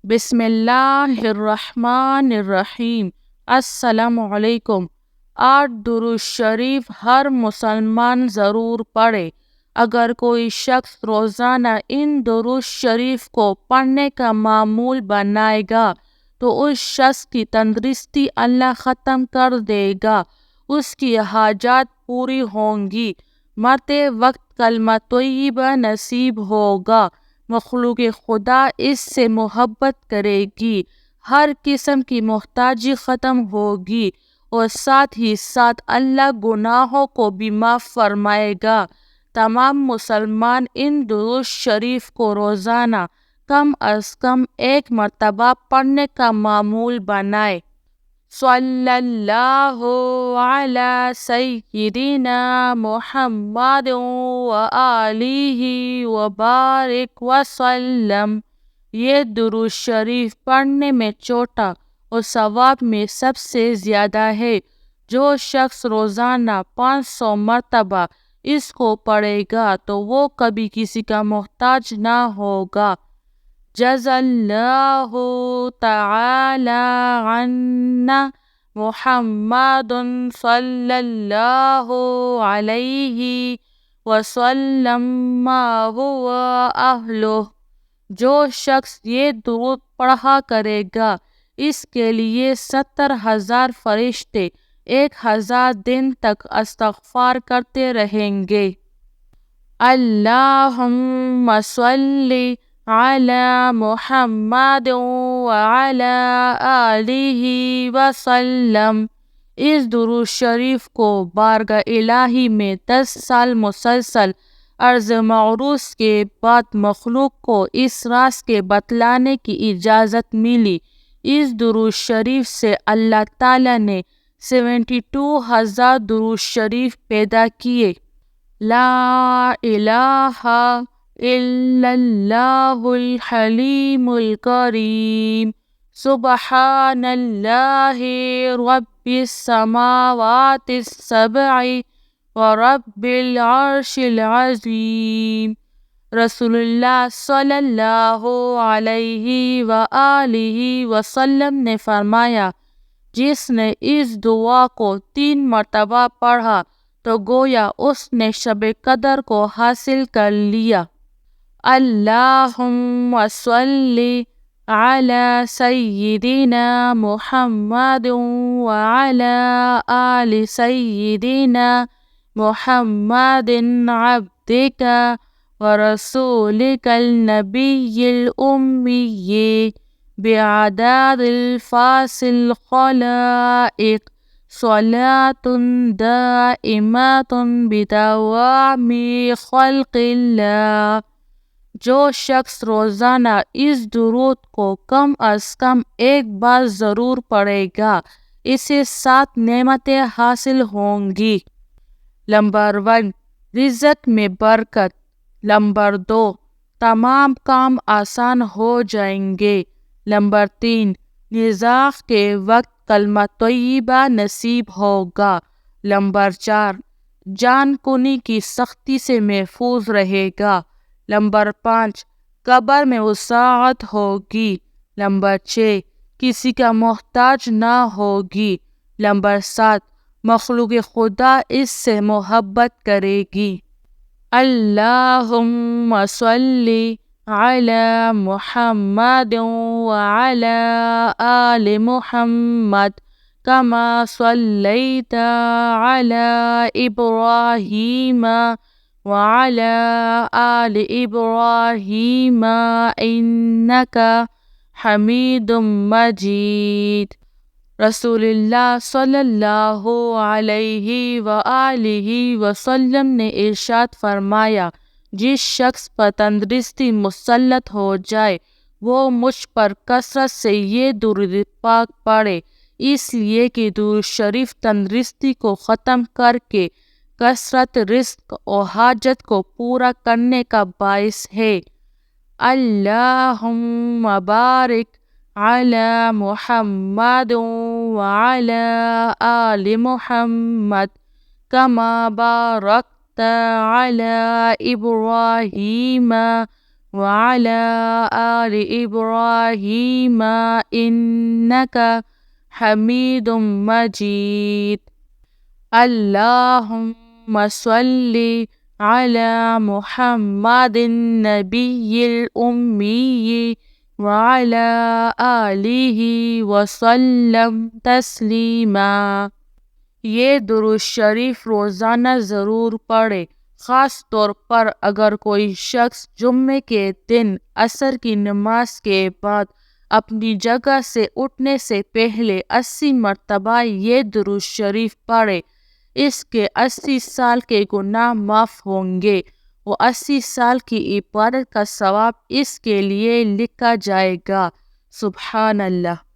بسم اللہ الرحمن الرحیم۔ السلام علیکم۔ 8 درود شریف ہر مسلمان ضرور پڑھے۔ اگر کوئی شخص روزانہ ان درود شریف کو پڑھنے کا معمول بنائے گا تو اس شخص کی تندرستی اللہ ختم کر دے گا، اس کی حاجات پوری ہوں گی، مرتے وقت کلمہ طیبہ نصیب ہوگا، مخلوق خدا اس سے محبت کرے گی، ہر قسم کی محتاجی ختم ہوگی، اور ساتھ ہی ساتھ اللہ گناہوں کو بھی معاف فرمائے گا۔ تمام مسلمان ان درود شریف کو روزانہ کم از کم 1 مرتبہ پڑھنے کا معمول بنائے۔ صلی اللہ علی سیدنا محمد وآلہ وبارک وسلم۔ یہ درود شریف پڑھنے میں چھوٹا اور ثواب میں سب سے زیادہ ہے۔ جو شخص روزانہ 500 مرتبہ اس کو پڑھے گا تو وہ کبھی کسی کا محتاج نہ ہوگا۔ جزا اللہ تعالی عنا محمد صلی اللہ علیہ وسلم ما هو اہلہ۔ جو شخص یہ درود پڑھا کرے گا اس کے لیے 70,000 فرشتے 1000 دن تک استغفار کرتے رہیں گے۔ اللہم صلی علی محمد وعلی آلہ وسلم۔ اس درود شریف کو بارگاہ الہی میں 10 سال مسلسل عرض معروض کے بعد مخلوق کو اس راز کے بتلانے کی اجازت ملی۔ اس درود شریف سے اللہ تعالیٰ نے 72,000 درود شریف پیدا کیے۔ لا الہ الا اللہ الحلیم الکریم، سبحان اللہ رب السماوات السبع ورب العرش العظیم۔ رسول اللہ صلی اللہ علیہ وآلہ وسلم نے فرمایا، جس نے اس دعا کو 3 مرتبہ پڑھا تو گویا اس نے شب قدر کو حاصل کر لیا۔ اللہم صلی علی سیدنا محمد وعلی آل سیدنا محمد عبدک ورسولک النبی الأمی بعدد الفاظ الخلائق، صلاۃ دائمۃ بدوام خلق اللہ۔ جو شخص روزانہ اس درود کو کم از کم 1 بار ضرور پڑھے گا اسے 7 نعمتیں حاصل ہوں گی۔ نمبر 1، رزق میں برکت۔ نمبر 2، تمام کام آسان ہو جائیں گے۔ نمبر 3، نزاع کے وقت کلمہ طیبہ نصیب ہوگا۔ نمبر 4، جان کنی کی سختی سے محفوظ رہے گا۔ نمبر 5، قبر میں وسعت ہوگی۔ نمبر 6، کسی کا محتاج نہ ہوگی۔ نمبر 7، مخلوق خدا اس سے محبت کرے گی۔ اللہم صلی علی محمد وعلی آل محمد کما صلیت علی ابراہیم وعلی آل ابراہیم انک حمید مجید۔ رسول اللہ صلی اللہ علیہ وآلہ وسلم نے ارشاد فرمایا، جس شخص پر تندرستی مسلط ہو جائے وہ مجھ پر کثرت سے یہ درود پاک پڑھے، اس لیے کہ درود شریف تندرستی کو ختم کر کے کثرت رزق اور حاجت کو پورا کرنے کا باعث ہے۔ اللہم بارک علی محمد وعلی آل محمد کما بارکت علی ابراہیم وعلى آل إبراهيم إنك حميد مجيد. اللهم صل على محمد النبي الأمي وعلى آلہ وسلم تسلیما۔ یہ درود شریف روزانہ ضرور پڑھے، خاص طور پر اگر کوئی شخص جمعے کے دن عصر کی نماز کے بعد اپنی جگہ سے اٹھنے سے پہلے 80 مرتبہ یہ درود شریف پڑھے، اس کے 80 سال کے گناہ معاف ہوں گے، وہ 80 سال کی عبادت کا ثواب اس کے لیے لکھا جائے گا۔ سبحان اللہ۔